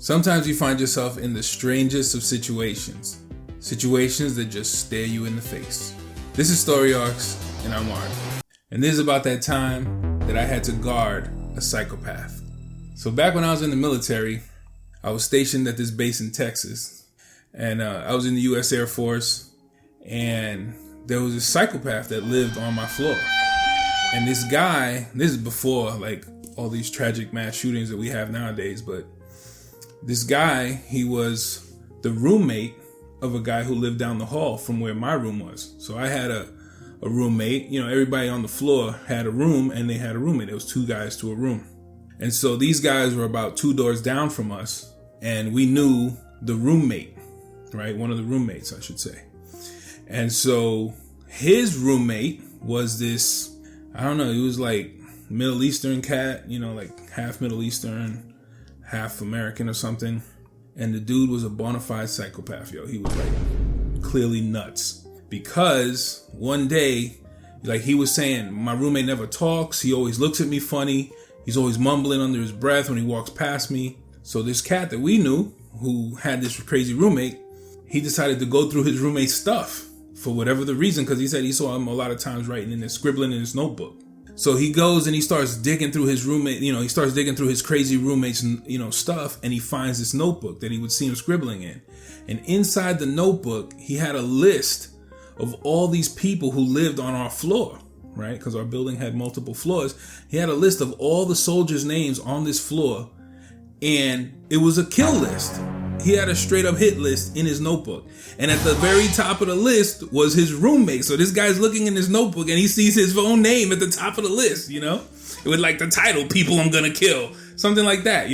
Sometimes you find yourself in the strangest of situations. Situations that just stare you in the face. This is Story Arcs, and I'm Art. And this is about that time that I had to guard a psychopath. So back when I was in the military, I was stationed at this base in Texas. And I was in the U.S. Air Force. And there was a psychopath that lived on my floor. And this guy, this is before like all these tragic mass shootings that we have nowadays, but this guy, he was the roommate of a guy who lived down the hall from where my room was. So I had a roommate, everybody on the floor had a room and they had a roommate. There was two guys to a room. And so these guys were about two doors down from us and we knew the roommate, right? One of the roommates, I should say. And so his roommate was this, I don't know, he was like Middle Eastern cat, like half Middle Eastern, half American or something. And the dude was a bona fide psychopath, He was like clearly nuts. Because one day, like he was saying, my roommate never talks. He always looks at me funny. He's always mumbling under his breath when he walks past me. So this cat that we knew, who had this crazy roommate, he decided to go through his roommate's stuff for whatever the reason, because he said he saw him a lot of times writing in his scribbling in his notebook. So he goes and he starts digging through his roommate, he starts digging through his crazy roommate's, stuff, and he finds this notebook that he would see him scribbling in. And inside the notebook, he had a list of all these people who lived on our floor, right? Because our building had multiple floors. He had a list of all the soldiers' names on this floor, and it was a kill list. He had a straight up hit list in his notebook. And at the very top of the list was his roommate. So this guy's looking in his notebook and he sees his own name at the top of the list, With like the title, People I'm Gonna Kill. Something like that,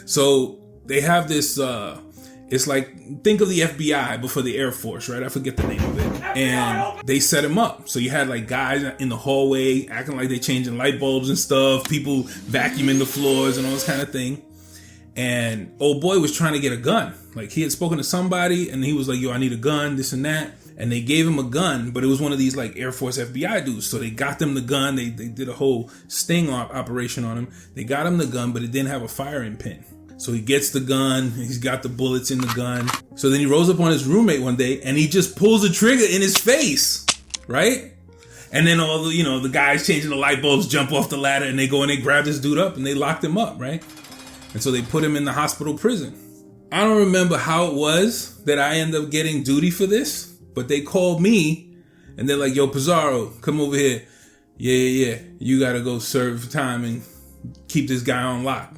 So they have this, it's like, think of the FBI before the Air Force, right? I forget the name of it. And they set him up. So you had like guys in the hallway acting like they changing light bulbs and stuff. People vacuuming the floors and all this kind of thing. And old boy was trying to get a gun. Like he had spoken to somebody and he was like, yo, I need a gun, this and that. And they gave him a gun, but it was one of these like Air Force FBI dudes. So they got them the gun. They did a whole sting operation on him. They got him the gun, but it didn't have a firing pin. So he gets the gun. He's got the bullets in the gun. So then he rolls up on his roommate one day and he just pulls the trigger in his face, right? And then all the, the guys changing the light bulbs jump off the ladder and they go and they grab this dude up and they locked him up, right? And so they put him in the hospital prison. I don't remember how it was that I ended up getting duty for this, but they called me and they're like, yo, Pizarro, come over here. Yeah. You got to go serve time and keep this guy on lock.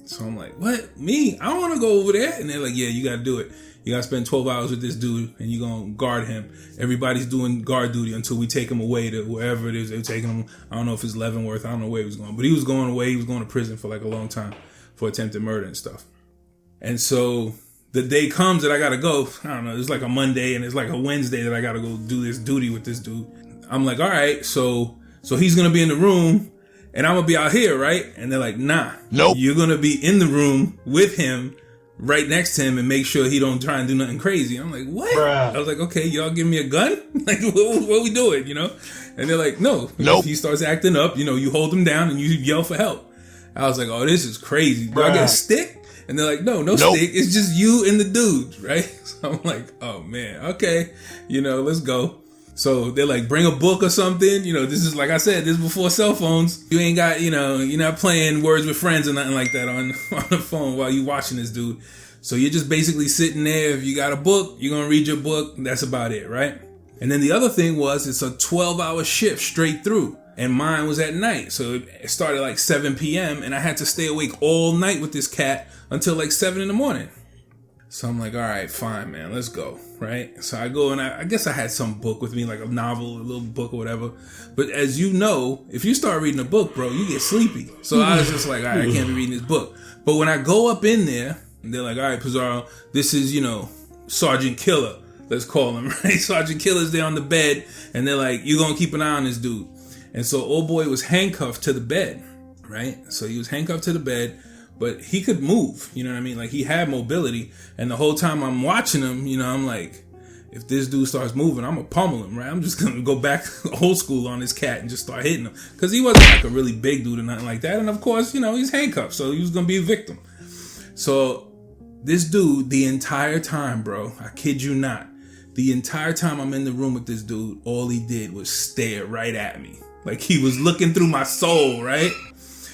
So I'm like, what? Me? I don't want to go over there. And they're like, yeah, you got to do it. You got to spend 12 hours with this dude and you're going to guard him. Everybody's doing guard duty until we take him away to wherever it is. They're taking him. I don't know if it's Leavenworth. I don't know where he was going, but he was going away. He was going to prison for like a long time for attempted murder and stuff. And so the day comes that I got to go. I don't know. It's like a Monday and it's like a Wednesday that I got to go do this duty with this dude. I'm like, all right, so he's going to be in the room and I'm going to be out here, right? And they're like, nah, nope. You're going to be in the room with him, right next to him, and make sure he don't try and do nothing crazy. I'm like, what? Bruh. I was like, okay, y'all give me a gun? Like, what we doing, And they're like, no. Nope. If he starts acting up, you hold him down and you yell for help. I was like, oh, this is crazy. Do I get a stick? And they're like, no nope. Stick. It's just you and the dude, right? So I'm like, oh, man, okay. Let's go. So they're like, bring a book or something. This is, like I said, this is before cell phones. You ain't got, you're not playing Words with Friends or nothing like that on the phone while you watching this dude. So you're just basically sitting there. If you got a book, you're going to read your book. That's about it, right? And then the other thing was it's a 12-hour shift straight through. And mine was at night. So it started like 7 p.m. and I had to stay awake all night with this cat until like 7 in the morning. So I'm like, all right, fine, man, let's go, right? So I go and I guess I had some book with me, like a novel, a little book or whatever. But as you know, if you start reading a book, bro, you get sleepy. So I was just like, all right, I can't be reading this book. But when I go up in there, they're like, all right, Pizarro, this is, Sergeant Killer, let's call him, right? Sergeant Killer's there on the bed. And they're like, you're going to keep an eye on this dude. And so old boy was handcuffed to the bed, right? So he was handcuffed to the bed, but he could move, you know what I mean? Like he had mobility. And the whole time I'm watching him, I'm like, if this dude starts moving, I'm gonna pummel him, right? I'm just gonna go back old school on this cat and just start hitting him. Because he wasn't like a really big dude or nothing like that. And of course, he's handcuffed, so he was gonna be a victim. So this dude, the entire time, bro, I kid you not, the entire time I'm in the room with this dude, all he did was stare right at me. Like he was looking through my soul, right?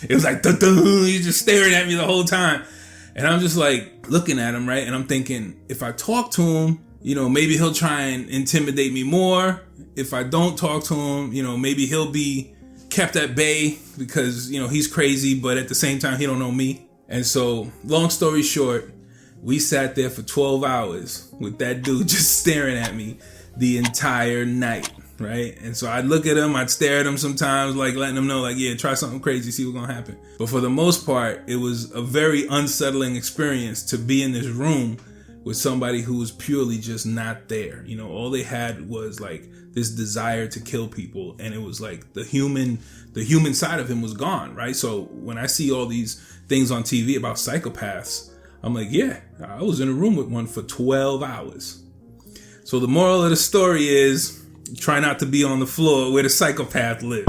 It was like, he's just staring at me the whole time. And I'm just like looking at him, right? And I'm thinking, if I talk to him, you know, maybe he'll try and intimidate me more. If I don't talk to him, you know, maybe he'll be kept at bay because, you know, he's crazy, but at the same time, he don't know me. And so, long story short, we sat there for 12 hours with that dude just staring at me the entire night, right? And so I'd look at him, I'd stare at him sometimes, like letting him know, like, yeah, try something crazy, see what's gonna happen. But for the most part, it was a very unsettling experience to be in this room with somebody who was purely just not there. You know, all they had was like this desire to kill people, and it was like the human side of him was gone, right? So when I see all these things on TV about psychopaths, I'm like, yeah, I was in a room with one for 12 hours. So the moral of the story is, try not to be on the floor where the psychopath lives.